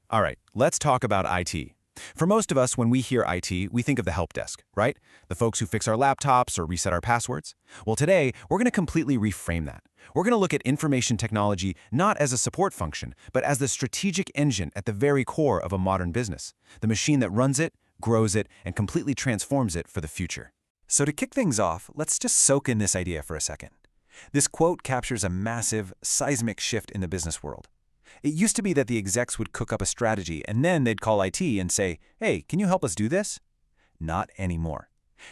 All right, let's talk about IT. For most of us, when we hear IT, we think of the help desk, right? The folks who fix our laptops or reset our passwords. Well, today, we're going to completely reframe that. We're going to look at information technology not as a support function, but as the strategic engine at the very core of a modern business, the machine that runs it, grows it, and completely transforms it for the future. So to kick things off, let's just soak in this idea for a second. This quote captures a massive, seismic shift in the business world. It used to be that the execs would cook up a strategy and then they'd call IT and say, "Hey, can you help us do this?" Not anymore.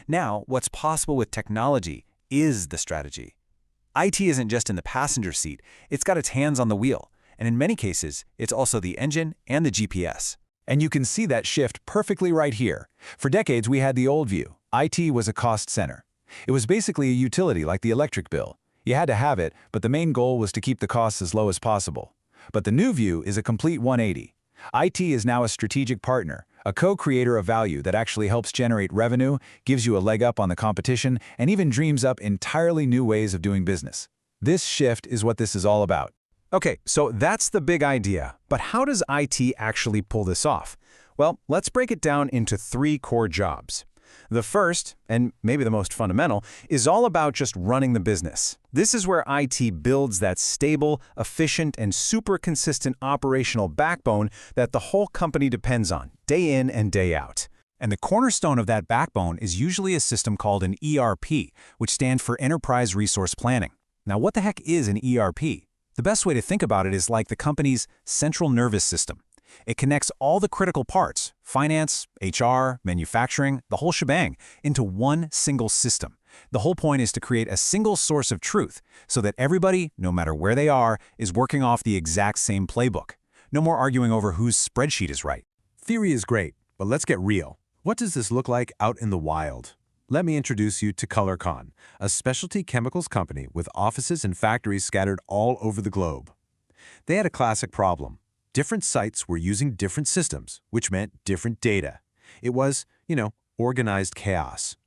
Now, what's possible with technology is the strategy. IT isn't just in the passenger seat, it's got its hands on the wheel, and in many cases, it's also the engine and the GPS. And you can see that shift perfectly right here. For decades, we had the old view. IT was a cost center. It was basically a utility like the electric bill. You had to have it, but the main goal was to keep the costs as low as possible. But the new view is a complete 180. IT is now a strategic partner, a co-creator of value that actually helps generate revenue, gives you a leg up on the competition, and even dreams up entirely new ways of doing business. This shift is what this is all about. Okay, so that's the big idea, but how does IT actually pull this off? Well, let's break it down into 3 core jobs. The first, and maybe the most fundamental, is all about just running the business. This is where IT builds that stable, efficient, and super consistent operational backbone that the whole company depends on, day in and day out. And the cornerstone of that backbone is usually a system called an ERP, which stands for Enterprise Resource Planning. Now, what the heck is an ERP? The best way to think about it is like the company's central nervous system. It connects all the critical parts, finance, HR, manufacturing, the whole shebang, into one single system. The whole point is to create a single source of truth so that everybody, no matter where they are, is working off the exact same playbook. No more arguing over whose spreadsheet is right. Theory is great, but let's get real. What does this look like out in the wild? Let me introduce you to ColorCon, a specialty chemicals company with offices and factories scattered all over the globe. They had a classic problem. Different sites were using different systems, which meant different data. It was, organized chaos.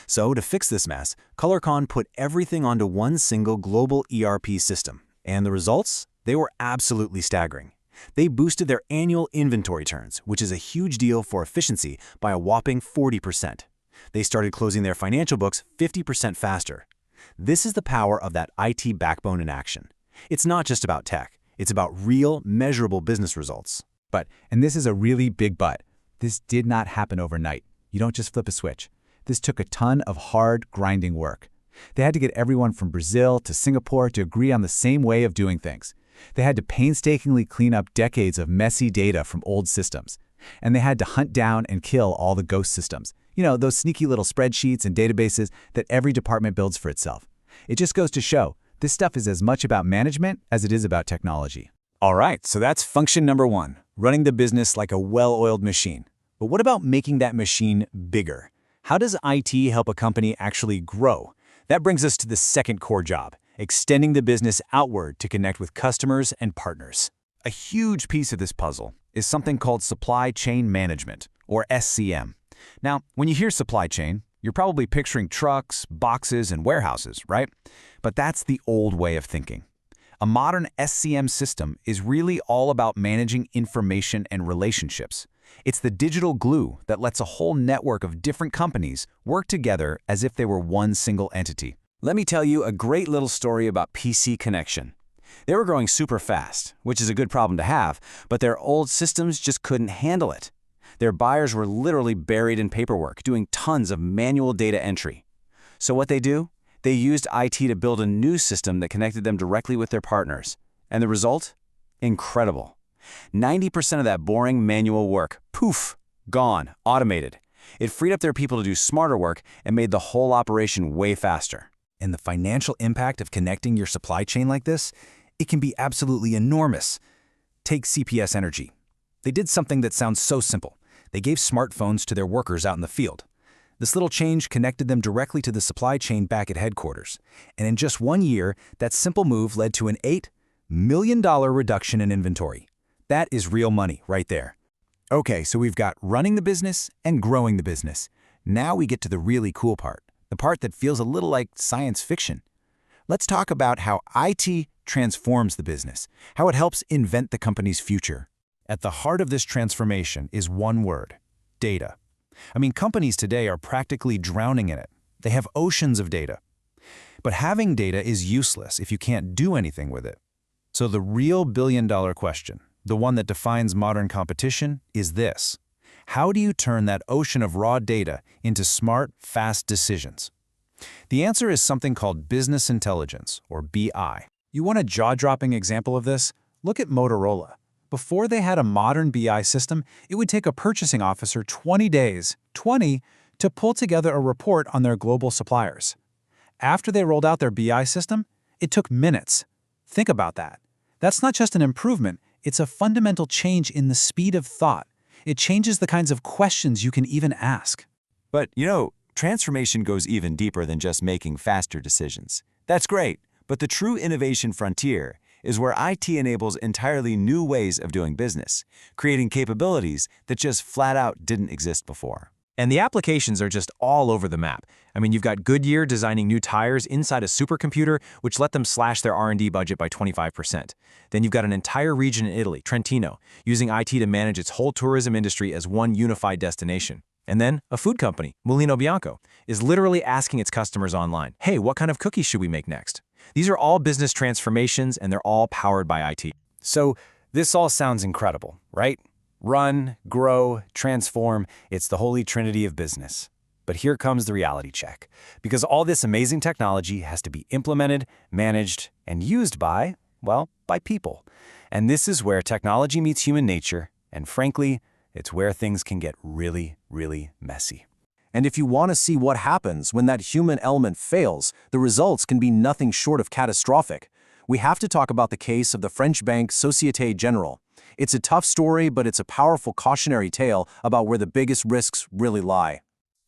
So to fix this mess, ColorCon put everything onto one single global ERP system. And the results? They were absolutely staggering. They boosted their annual inventory turns, which is a huge deal for efficiency, by a whopping 40%. They started closing their financial books 50% faster. This is the power of that IT backbone in action. It's not just about tech. It's about real, measurable business results. But, and this is a really big but, this did not happen overnight. You don't just flip a switch. This took a ton of hard, grinding work. They had to get everyone from Brazil to Singapore to agree on the same way of doing things. They had to painstakingly clean up decades of messy data from old systems. And they had to hunt down and kill all the ghost systems. Those sneaky little spreadsheets and databases that every department builds for itself. It just goes to show, this stuff is as much about management as it is about technology. All right, so that's function number 1, running the business like a well-oiled machine. But what about making that machine bigger? How does IT help a company actually grow? That brings us to the second core job, extending the business outward to connect with customers and partners. A huge piece of this puzzle is something called supply chain management, or SCM. Now, when you hear supply chain, you're probably picturing trucks, boxes, and warehouses, right? But that's the old way of thinking. A modern SCM system is really all about managing information and relationships. It's the digital glue that lets a whole network of different companies work together as if they were one single entity. Let me tell you a great little story about PC Connection. They were growing super fast, which is a good problem to have, but their old systems just couldn't handle it. Their buyers were literally buried in paperwork, doing tons of manual data entry. So what they do? They used IT to build a new system that connected them directly with their partners. And the result? Incredible. 90% of that boring manual work, poof, gone, automated. It freed up their people to do smarter work and made the whole operation way faster. And the financial impact of connecting your supply chain like this? It can be absolutely enormous. Take CPS Energy. They did something that sounds so simple. They gave smartphones to their workers out in the field. This little change connected them directly to the supply chain back at headquarters. And in just 1 year, that simple move led to an $8 million reduction in inventory. That is real money right there. Okay, so we've got running the business and growing the business. Now we get to the really cool part, the part that feels a little like science fiction. Let's talk about how IT transforms the business, how it helps invent the company's future. At the heart of this transformation is one word: data. I mean, companies today are practically drowning in it. They have oceans of data. But having data is useless if you can't do anything with it. So the real billion-dollar question, the one that defines modern competition, is this: how do you turn that ocean of raw data into smart, fast decisions? The answer is something called business intelligence, or BI. You want a jaw-dropping example of this? Look at Motorola. Before they had a modern BI system, it would take a purchasing officer 20 days, 20, to pull together a report on their global suppliers. After they rolled out their BI system, it took minutes. Think about that. That's not just an improvement, it's a fundamental change in the speed of thought. It changes the kinds of questions you can even ask. But, transformation goes even deeper than just making faster decisions. That's great, but the true innovation frontier is where IT enables entirely new ways of doing business, creating capabilities that just flat out didn't exist before. And the applications are just all over the map. I mean, you've got Goodyear designing new tires inside a supercomputer, which let them slash their R&D budget by 25%. Then you've got an entire region in Italy, Trentino, using IT to manage its whole tourism industry as one unified destination. And then a food company, Mulino Bianco, is literally asking its customers online, hey, what kind of cookies should we make next? These are all business transformations, and they're all powered by IT. So this all sounds incredible, right? Run, grow, transform, it's the holy trinity of business. But here comes the reality check. Because all this amazing technology has to be implemented, managed, and used by people. And this is where technology meets human nature, and frankly, it's where things can get really, really messy. And if you want to see what happens when that human element fails, the results can be nothing short of catastrophic. We have to talk about the case of the French bank Société Générale. It's a tough story, but it's a powerful cautionary tale about where the biggest risks really lie.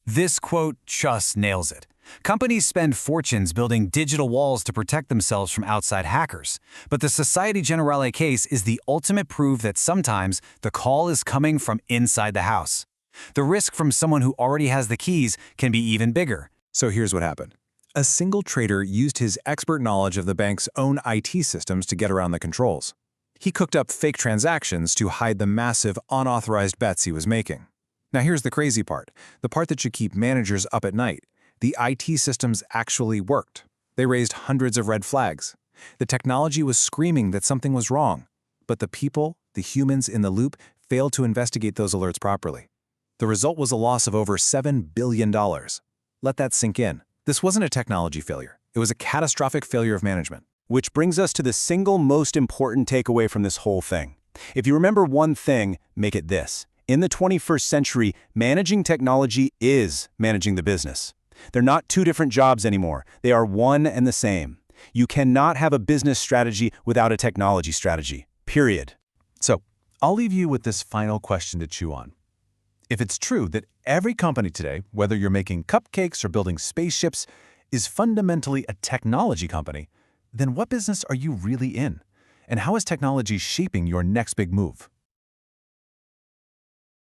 This quote just nails it. Companies spend fortunes building digital walls to protect themselves from outside hackers. But the Société Générale case is the ultimate proof that sometimes the call is coming from inside the house. The risk from someone who already has the keys can be even bigger. So here's what happened. A single trader used his expert knowledge of the bank's own IT systems to get around the controls. He cooked up fake transactions to hide the massive unauthorized bets he was making. Now here's the crazy part, the part that should keep managers up at night. The IT systems actually worked. They raised hundreds of red flags. The technology was screaming that something was wrong, but the people, the humans in the loop, failed to investigate those alerts properly. The result was a loss of over $7 billion. Let that sink in. This wasn't a technology failure. It was a catastrophic failure of management. Which brings us to the single most important takeaway from this whole thing. If you remember one thing, make it this. In the 21st century, managing technology is managing the business. They're not two different jobs anymore. They are one and the same. You cannot have a business strategy without a technology strategy. Period. So, I'll leave you with this final question to chew on. If it's true that every company today, whether you're making cupcakes or building spaceships, is fundamentally a technology company, then what business are you really in? And how is technology shaping your next big move?